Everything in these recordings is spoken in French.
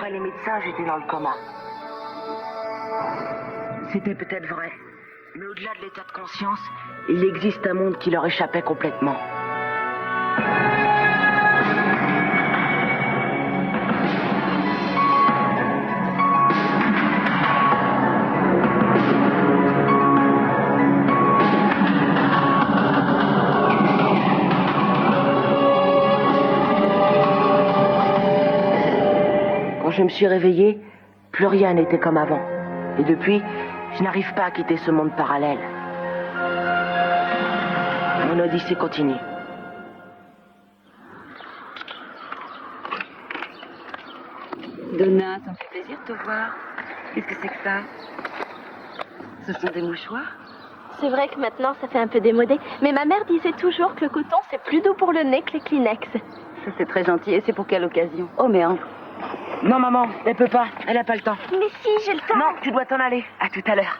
D'après les médecins, j'étais dans le coma. C'était peut-être vrai. Mais au-delà de l'état de conscience, il existe un monde qui leur échappait complètement. Quand je me suis réveillé, plus rien n'était comme avant. Et depuis, je n'arrive pas à quitter ce monde parallèle. Mon odyssée continue. Donna, ça me fait plaisir de te voir. Qu'est-ce que c'est que ça? Ce sont des mouchoirs? C'est vrai que maintenant, ça fait un peu démodé. Mais ma mère disait toujours que le coton, c'est plus doux pour le nez que les Kleenex. Ça, c'est très gentil. Et c'est pour quelle occasion? Oh, merde. Non, maman, elle peut pas. Elle a pas le temps. Mais si, j'ai le temps. Non, tu dois t'en aller. À tout à l'heure.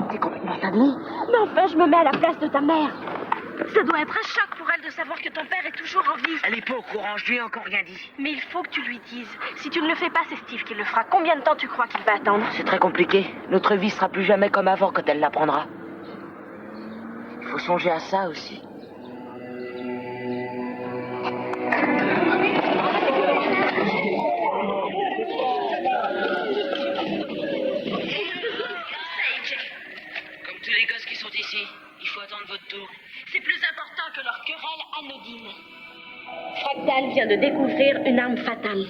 T'es complètement cinglé. Mais enfin, je me mets à la place de ta mère. Ça doit être un choc pour elle de savoir que ton père est toujours en vie. Elle est pas au courant, je lui ai encore rien dit. Mais il faut que tu lui dises. Si tu ne le fais pas, c'est Steve qui le fera. Combien de temps tu crois qu'il va attendre? C'est très compliqué. Notre vie sera plus jamais comme avant quand elle l'apprendra. Il faut songer à ça aussi. Comme tous les gosses qui sont ici, il faut attendre votre tour. C'est plus important que leur querelle anodine. Fractal vient de découvrir une arme fatale.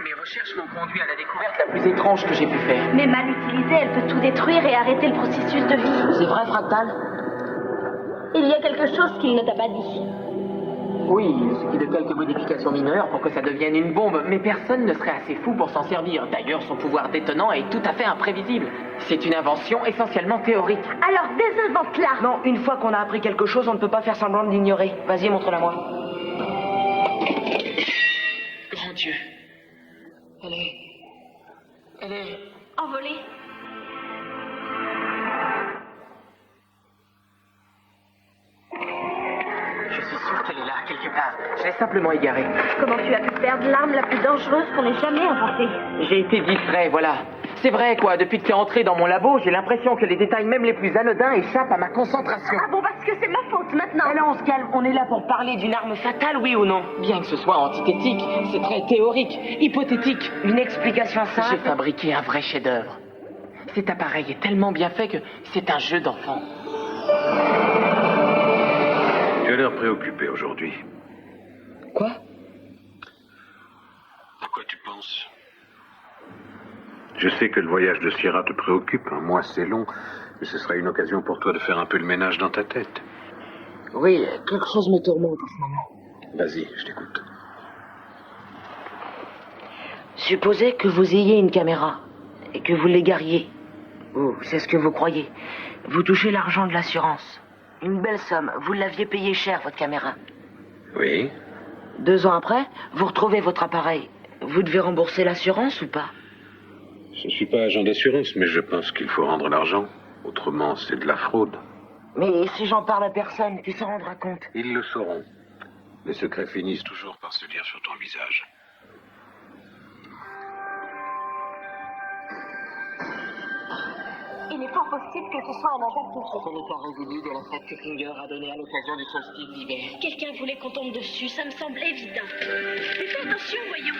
Mes recherches m'ont conduit à la découverte la plus étrange que j'ai pu faire. Mais mal utilisée, elle peut tout détruire et arrêter le processus de vie. C'est vrai, Fractal? Il y a quelque chose qu'il ne t'a pas dit. Oui, il suffit de quelques modifications mineures pour que ça devienne une bombe, mais personne ne serait assez fou pour s'en servir. D'ailleurs, son pouvoir détonnant est tout à fait imprévisible. C'est une invention essentiellement théorique. Alors désinvente-la. Non, une fois qu'on a appris quelque chose, on ne peut pas faire semblant de l'ignorer. Vas-y, montre-la moi. Grand Dieu. Elle est... Envolée. Je suis sûr qu'elle est là, quelque part. Je l'ai simplement égarée. Comment tu as pu perdre l'arme la plus dangereuse qu'on ait jamais inventée? J'ai été distrait, voilà. C'est vrai, quoi. Depuis que tu es entré dans mon labo, j'ai l'impression que les détails même les plus anodins échappent à ma concentration. Ah bon, parce que c'est ma faute maintenant. Alors on se calme, on est là pour parler d'une arme fatale, oui ou non? Bien que ce soit antithétique, c'est très théorique, hypothétique. Une explication J'ai simple. fabriqué un vrai chef-d'œuvre. Cet appareil est tellement bien fait que c'est un jeu d'enfant. Tu as l'air préoccupé aujourd'hui. Quoi? À quoi tu penses? Je sais que le voyage de Sierra te préoccupe. Un mois, c'est long, mais ce sera une occasion pour toi de faire un peu le ménage dans ta tête. Oui, quelque chose me tourmente en ce moment. Vas-y, je t'écoute. Supposez que vous ayez une caméra et que vous l'égariez. Oh, c'est ce que vous croyez. Vous touchez l'argent de l'assurance. Une belle somme. Vous l'aviez payé cher, votre caméra. Oui. 2 ans après, vous retrouvez votre appareil. Vous devez rembourser l'assurance ou pas? Je ne suis pas agent d'assurance, mais je pense qu'il faut rendre l'argent. Autrement, c'est de la fraude. Mais si j'en parle à personne, qui s'en rendra compte? Ils le sauront. Les secrets finissent toujours par se lire sur ton visage. Il est fort possible que ce soit un impact. C'est un état résolu de la fête que Finger a donné à l'occasion du solstice d'hiver. Quelqu'un voulait qu'on tombe dessus, ça me semble évident. Mais fais attention, voyons.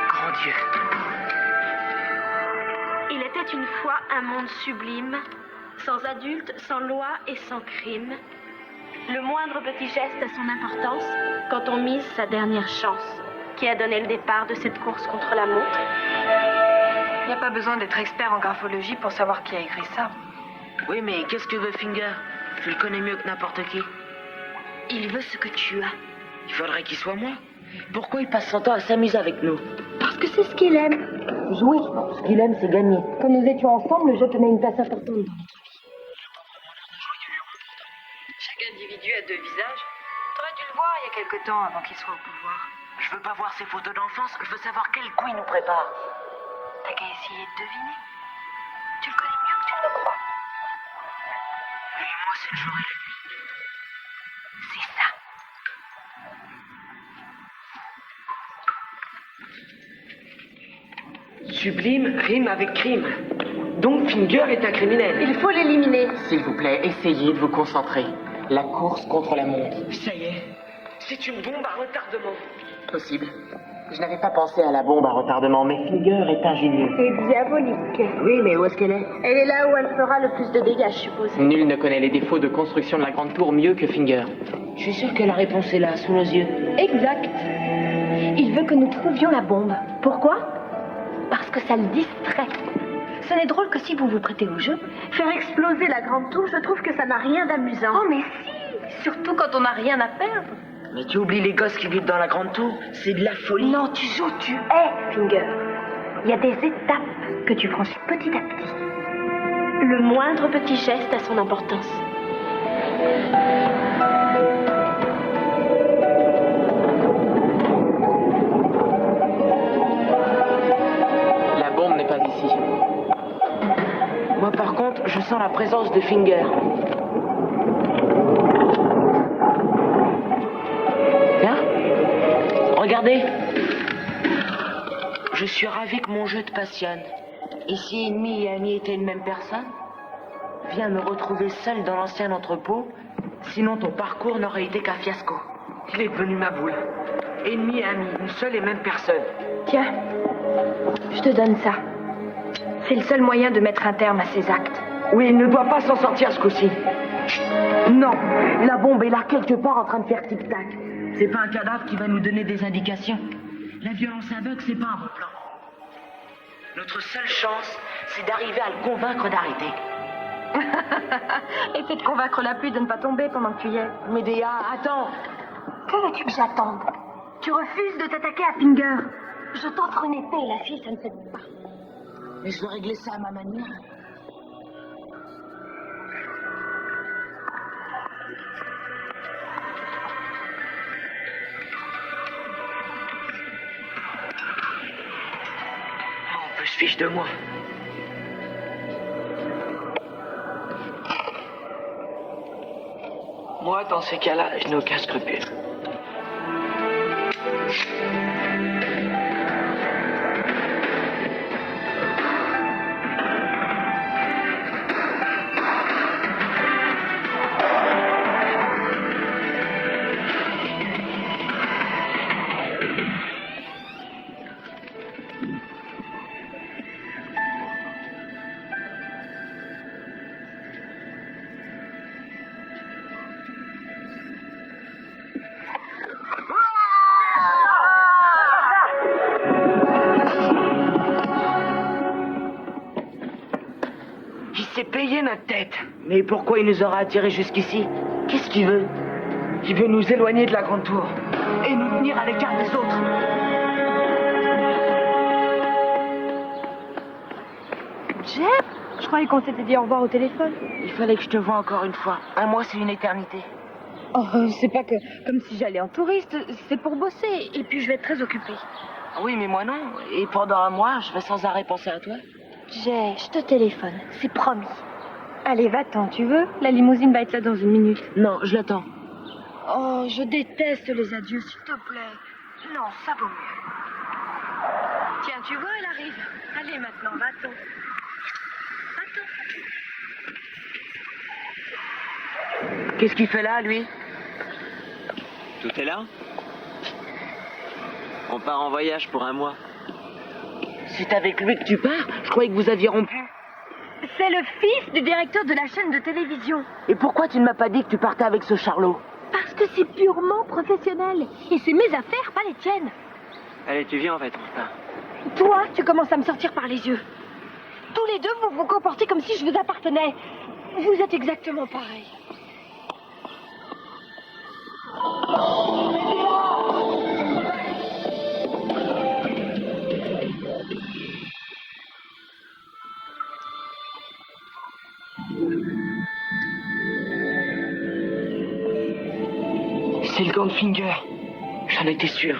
Grand Dieu. Il était une fois un monde sublime, sans adultes, sans loi et sans crime. Le moindre petit geste a son importance quand on mise sa dernière chance, qui a donné le départ de cette course contre la montre. Il n'y a pas besoin d'être expert en graphologie pour savoir qui a écrit ça. Oui, mais qu'est-ce que veut Finger? Tu le connais mieux que n'importe qui. Il veut ce que tu as. Il faudrait qu'il soit moi. Pourquoi il passe son temps à s'amuser avec nous? Parce que c'est ce qu'il aime. Jouer. Ce qu'il aime, c'est gagner. Quand nous étions ensemble, je tenais une place importante dans notre vie. Chaque individu a 2 visages. T'aurais dû voir il y a quelque temps avant qu'il soit au pouvoir. Je veux pas voir ses photos d'enfance, je veux savoir quel coup il nous prépare. T'as qu'à essayer de deviner. Tu le connais mieux que tu ne le crois. Lui et moi, c'est le jour et la nuit. C'est ça. Sublime rime avec crime. Donc Finger est un criminel. Il faut l'éliminer. S'il vous plaît, essayez de vous concentrer. La course contre la montre. Ça y est, c'est une bombe à retardement. Possible. Je n'avais pas pensé à la bombe à retardement, mais Finger est ingénieux. C'est diabolique. Oui, mais où est-ce qu'elle est? Elle est là où elle fera le plus de dégâts, je suppose. Nul ne connaît les défauts de construction de la Grande Tour mieux que Finger. Je suis sûr que la réponse est là, sous nos yeux. Exact. Il veut que nous trouvions la bombe. Pourquoi? Parce que ça le distrait. Ce n'est drôle que si vous vous prêtez au jeu. Faire exploser la grande tour, je trouve que ça n'a rien d'amusant. Oh, mais si! Surtout quand on n'a rien à perdre. Mais tu oublies les gosses qui vivent dans la grande tour. C'est de la folie. Non, tu joues, tu es, Finger. Il y a des étapes que tu franchis petit à petit. Le moindre petit geste a son importance. La bombe n'est pas ici. Moi, par contre, je sens la présence de Finger. Tiens, regardez. Je suis ravi que mon jeu te passionne. Et si ennemi et ami étaient une même personne, viens me retrouver seul dans l'ancien entrepôt, sinon ton parcours n'aurait été qu'un fiasco. Il est devenu ma boule. Ennemi et ami, une seule et même personne. Tiens, je te donne ça. C'est le seul moyen de mettre un terme à ces actes. Oui, il ne doit pas s'en sortir ce coup-ci. Chut. Non, la bombe est là quelque part en train de faire tic-tac. C'est pas un cadavre qui va nous donner des indications. La violence aveugle, c'est pas un bon plan. Notre seule chance, c'est d'arriver à le convaincre d'arrêter. Essaie de convaincre la pluie de ne pas tomber pendant que tu y es. Médéa, attends. Que veux-tu que j'attende? Tu refuses de t'attaquer à Finger. Je t'offre une épée, la fille, ça ne fait pas. Mais je vais régler ça à ma manière. On peut se fiche de moi. Moi, dans ces cas-là, je n'ai aucun scrupule. Il s'est payé notre tête. Mais pourquoi il nous aura attirés jusqu'ici? Qu'est-ce qu'il veut? Il veut nous éloigner de la grande tour et nous tenir à l'écart des autres. Jeff, je croyais qu'on s'était dit au revoir au téléphone. Il fallait que je te voie encore une fois. Un mois, c'est une éternité. Oh, c'est pas que comme si j'allais en touriste, c'est pour bosser. Et puis je vais être très occupée. Oui, mais moi non. Et pendant un mois, je vais sans arrêt penser à toi. Jay, je te téléphone, c'est promis. Allez, va-t'en, tu veux? La limousine va être là dans une minute. Non, je l'attends. Oh, je déteste les adieux, s'il te plaît. Non, ça vaut mieux. Tiens, tu vois, elle arrive. Allez, maintenant, va-t'en. Va-t'en. Qu'est-ce qu'il fait là, lui? Tout est là? On part en voyage pour un mois. C'est avec lui que tu pars? Je croyais que vous aviez rompu. C'est le fils du directeur de la chaîne de télévision. Et pourquoi tu ne m'as pas dit que tu partais avec ce charlot? Parce que c'est purement professionnel. Et c'est mes affaires, pas les tiennes. Allez, tu viens, on va être en retard. Toi, tu commences à me sortir par les yeux. Tous les deux, vous vous comportez comme si je vous appartenais. Vous êtes exactement pareils. C'est le gant de Finger. J'en étais sûr.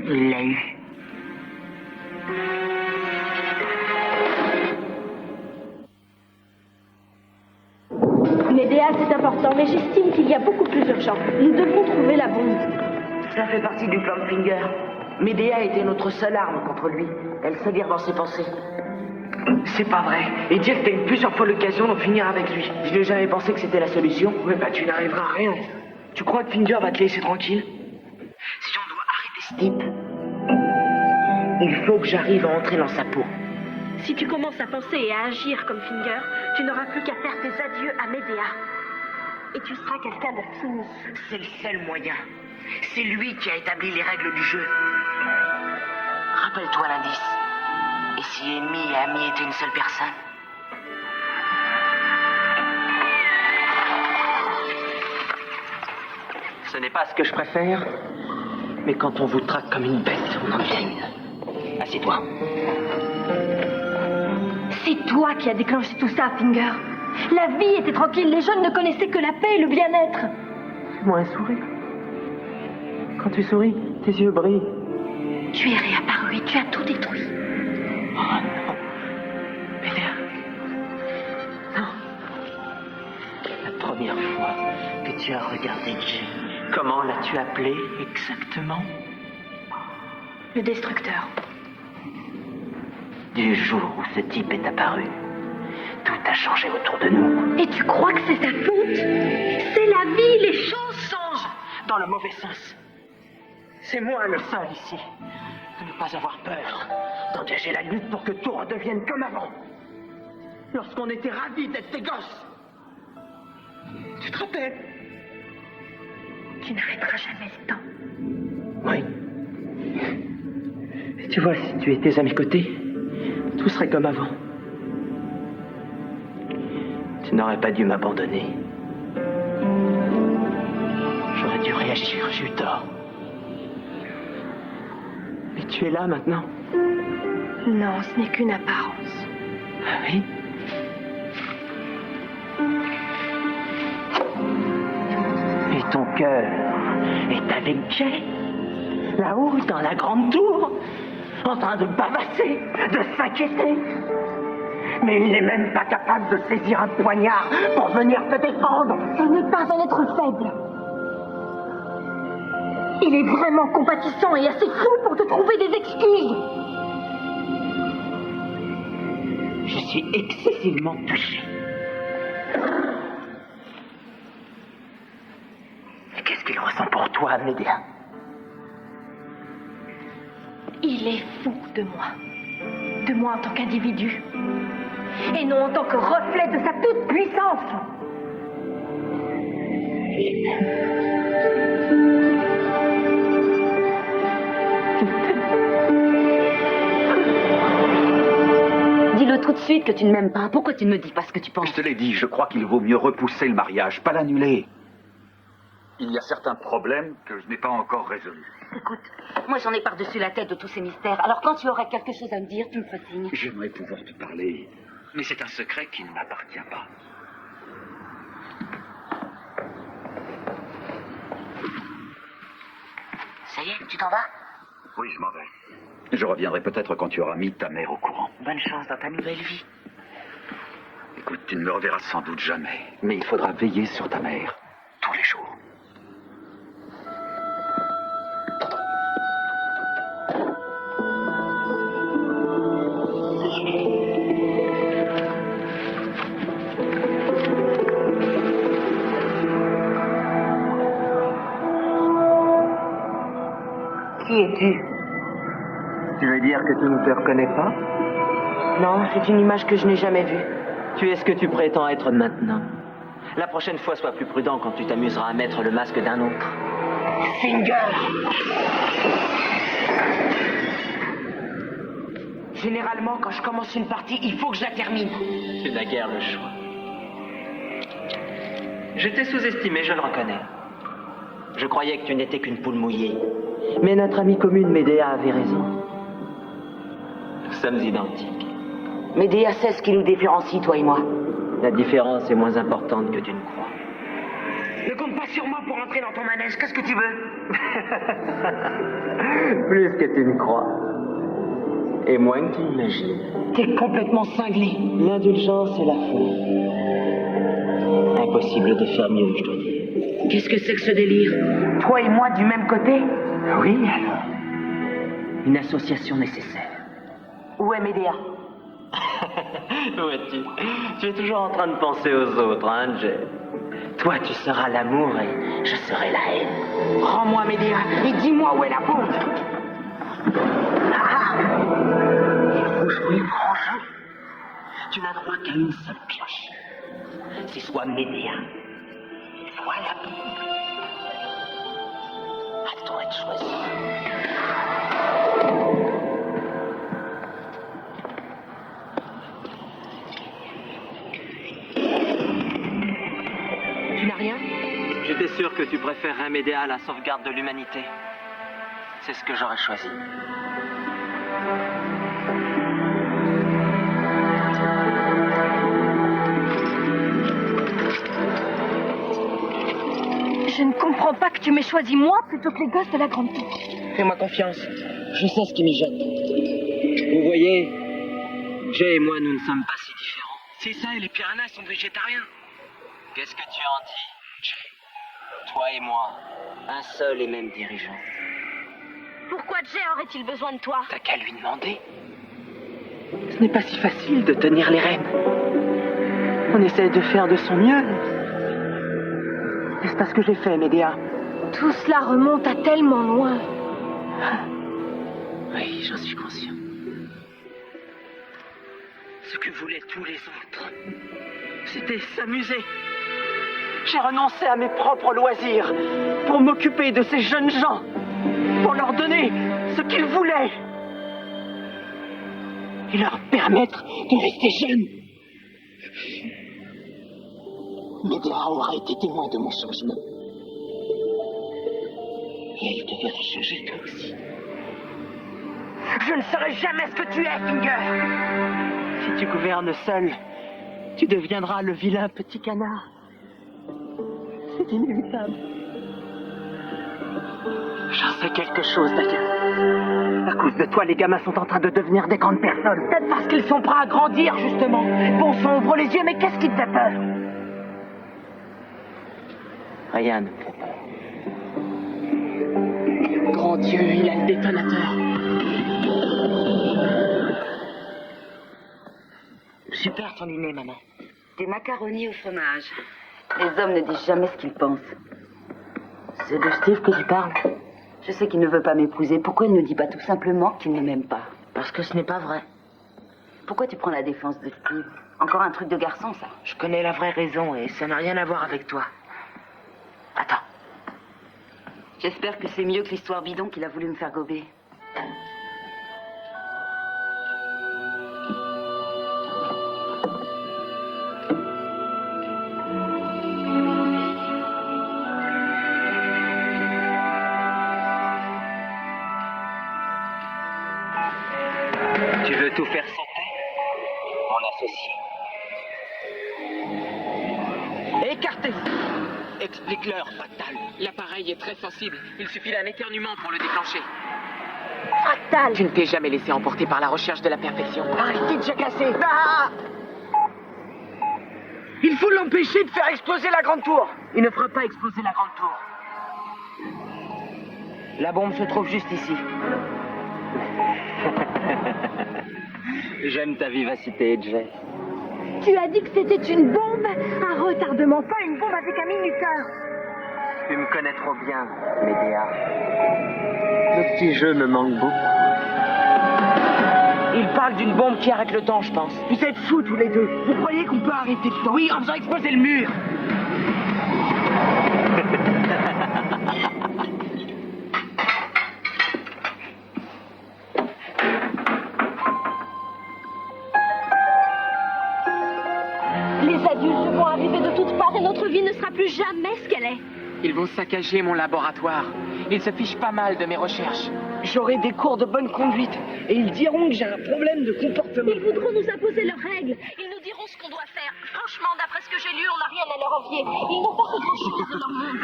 Il l'a eu. Médéa, c'est important, mais j'estime qu'il y a beaucoup plus urgent. Nous devons trouver la bombe. Ça fait partie du plan de Finger. Médéa était notre seule arme contre lui. Elle sait lire dans ses pensées. C'est pas vrai. Et dire que t'as eu plusieurs fois l'occasion d'en finir avec lui. Je n'ai jamais pensé que c'était la solution. Ouais, bah tu n'arriveras à rien. Tu crois que Finger va te laisser tranquille? Si on doit arrêter ce type, il faut que j'arrive à entrer dans sa peau. Si tu commences à penser et à agir comme Finger, tu n'auras plus qu'à faire tes adieux à Médéa. Et tu seras quelqu'un de fini. C'est le seul moyen. C'est lui qui a établi les règles du jeu. Rappelle-toi l'indice. Et si ennemi et ami étaient une seule personne? Ce n'est pas ce que je préfère, mais quand on vous traque comme une bête, on en devient une. Assieds-toi. C'est toi qui as déclenché tout ça, Finger. La vie était tranquille, les jeunes ne connaissaient que la paix et le bien-être. Fais-moi un sourire. Quand tu souris, tes yeux brillent. Tu es réapparu et tu as tout détruit. Oh non. Médéa. Non. La première fois que tu as regardé Jay, comment l'as-tu appelé exactement? Le destructeur. Du jour où ce type est apparu, tout a changé autour de nous. Et tu crois que c'est sa faute? C'est la vie, les choses changent. Dans le mauvais sens. C'est moi le seul ici à ne pas avoir peur d'engager la lutte pour que tout redevienne comme avant. Lorsqu'on était ravis d'être des gosses. Tu te rappelles? Tu n'arrêteras jamais le temps. Oui. Et tu vois, si tu étais à mes côtés, tout serait comme avant. Tu n'aurais pas dû m'abandonner. J'aurais dû réagir, j'ai eu tort. Mais tu es là maintenant. Non, ce n'est qu'une apparence. Ah oui? Et ton cœur est avec Jay, là-haut, dans la grande tour, en train de bavasser, de s'inquiéter. Mais il n'est même pas capable de saisir un poignard pour venir te défendre. Ce n'est pas un être faible. Il est vraiment compatissant et assez fou pour te trouver des excuses. Je suis excessivement touché. Mais qu'est-ce qu'il ressent pour toi, Médéa? Il est fou de moi. De moi en tant qu'individu. Et non en tant que reflet de sa toute-puissance. Dis-le tout de suite que tu ne m'aimes pas. Pourquoi tu ne me dis pas ce que tu penses? Je te l'ai dit, je crois qu'il vaut mieux repousser le mariage, pas l'annuler. Il y a certains problèmes que je n'ai pas encore résolus. Écoute, moi j'en ai par-dessus la tête de tous ces mystères. Alors quand tu aurais quelque chose à me dire, tu me ferais signe. J'aimerais pouvoir te parler, mais c'est un secret qui ne m'appartient pas. Ça y est, tu t'en vas? Oui, je m'en vais. Je reviendrai peut-être quand tu auras mis ta mère au courant. Bonne chance dans ta nouvelle vie. Écoute, tu ne me reverras sans doute jamais, mais il faudra veiller sur ta mère, tous les jours. Qui es-tu? Tu veux dire que tu ne te reconnais pas? Non, c'est une image que je n'ai jamais vue. Tu es ce que tu prétends être maintenant. La prochaine fois, sois plus prudent quand tu t'amuseras à mettre le masque d'un autre. Finger! Généralement, quand je commence une partie, il faut que je la termine. Tu n'as guère le choix. Je t'ai sous-estimé, je le reconnais. Je croyais que tu n'étais qu'une poule mouillée. Mais notre amie commune Médéa avait raison. Nous sommes identiques. Médéa sait ce qui nous différencie, toi et moi. La différence est moins importante que tu ne crois. Ne compte pas sur moi pour entrer dans ton manège. Qu'est-ce que tu veux? Plus que tu ne crois. Et moins que tu imagines. T'es complètement cinglé. L'indulgence et la folie. Impossible de faire mieux, je dois dire. Qu'est-ce que c'est que ce délire? Toi et moi du même côté? Oui, alors. Une association nécessaire. Où est Médéa? Où es-tu? Tu es toujours en train de penser aux autres, hein, Jay? Toi, tu seras l'amour et je serai la haine. Rends-moi Médéa et dis-moi où est la bombe. Faut jouer grand jeu. Tu n'as droit qu'à une seule pioche. C'est soit Médéa, soit la bombe. À toi de choisir. Tu n'as rien? J'étais sûr que tu préférerais m'aider à la sauvegarde de l'humanité. C'est ce que j'aurais choisi. Je ne comprends pas que tu m'aies choisi moi plutôt que les gosses de la grande tour. Fais-moi confiance. Je sais ce qui mijote. Vous voyez, Jay et moi, nous ne sommes pas si différents. C'est ça, et les piranhas sont végétariens. Qu'est-ce que tu en dis, Jay? Toi et moi, un seul et même dirigeant. Pourquoi Jay aurait-il besoin de toi? T'as qu'à lui demander. Ce n'est pas si facile de tenir les rênes. On essaie de faire de son mieux. N'est-ce pas ce que j'ai fait, Médéa? Tout cela remonte à tellement loin. Oui, j'en suis conscient. Ce que voulaient tous les autres, c'était s'amuser. J'ai renoncé à mes propres loisirs pour m'occuper de ces jeunes gens, pour leur donner ce qu'ils voulaient et leur permettre de rester jeunes. Médéa aura été témoin de mon changement. Et elle te verra changer toi aussi. Je ne serai jamais ce que tu es, Finger. Si tu gouvernes seul, tu deviendras le vilain petit canard. C'est inévitable. J'en sais quelque chose d'ailleurs. À cause de toi, les gamins sont en train de devenir des grandes personnes. Peut-être parce qu'ils sont prêts à grandir, justement. Bon sang, ouvre les yeux, mais qu'est-ce qui te fait peur? Rien ne me fait peur. Grand Dieu, il a le détonateur. Super ton dîner, maman. Des macaronis au fromage. Les hommes ne disent jamais ce qu'ils pensent. C'est de Steve que tu parles? Je sais qu'il ne veut pas m'épouser. Pourquoi il ne dit pas tout simplement qu'il ne m'aime pas? Parce que ce n'est pas vrai. Pourquoi tu prends la défense de Steve? Encore un truc de garçon, ça. Je connais la vraie raison et ça n'a rien à voir avec toi. Attends. J'espère que c'est mieux que l'histoire bidon qu'il a voulu me faire gober. Tu veux tout faire sauter, mon associé? Écartez-vous. Explique-leur, Fatal. L'appareil est très sensible. Il suffit d'un éternuement pour le déclencher. Fractal. Tu ne t'es jamais laissé emporter par la recherche de la perfection. Arrêtez de jacasser. Ah! Il faut l'empêcher de faire exploser la grande tour. Il ne fera pas exploser la grande tour. La bombe se trouve juste ici. J'aime ta vivacité, Jay. Tu as dit que c'était une bombe, un retardement, pas une bombe avec un minuteur. Tu me connais trop bien, Médéa. Le petit jeu me manque beaucoup. Il parle d'une bombe qui arrête le temps, je pense. Vous êtes fous tous les deux. Vous croyez qu'on peut arrêter le temps? Oui, en faisant exploser le mur. Les adultes vont arriver de toutes parts et notre vie ne sera plus jamais ce qu'elle est. Ils vont saccager mon laboratoire. Ils se fichent pas mal de mes recherches. J'aurai des cours de bonne conduite et ils diront que j'ai un problème de comportement. Ils voudront nous imposer leurs règles. Ils nous diront ce qu'on doit faire. Franchement, d'après ce que j'ai lu, on n'a rien à leur envier. Ils n'ont pas fait grand-chose de leur monde.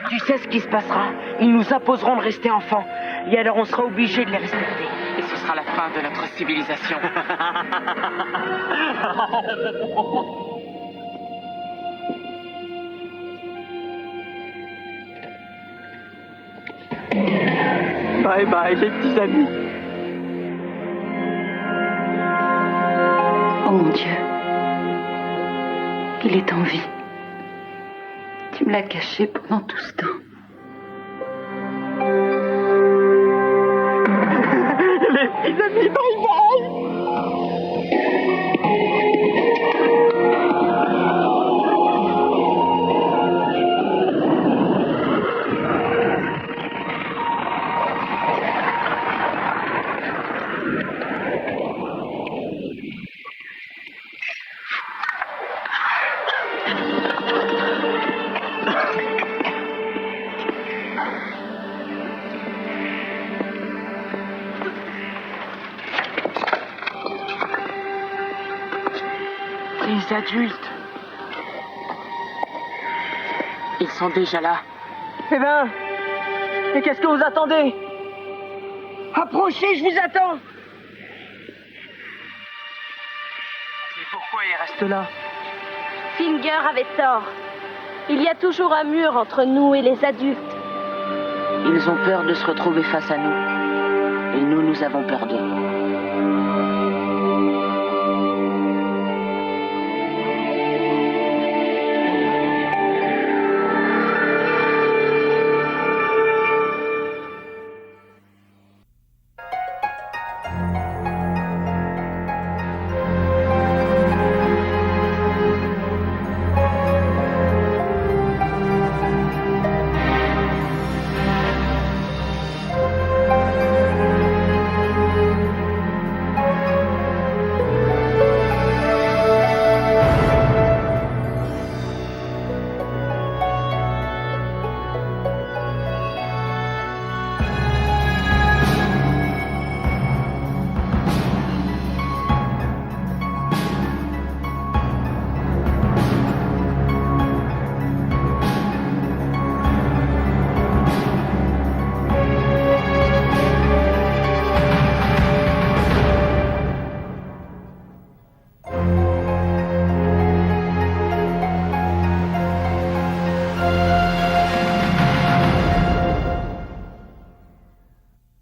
Tu sais ce qui se passera? Ils nous imposeront de rester enfants. Et alors on sera obligé de les respecter. Et ce sera la fin de notre civilisation. Bye bye, les petits amis. Oh mon Dieu. Il est en vie. Tu me l'as caché pendant tout ce temps. Les petits amis, bye bye. Les adultes. Ils sont déjà là. Eh ben, et qu'est-ce que vous attendez? Approchez, je vous attends. Et pourquoi ils restent là. Finger avait tort. Il y a toujours un mur entre nous et les adultes. Ils ont peur de se retrouver face à nous. Et nous avons peur d'eux.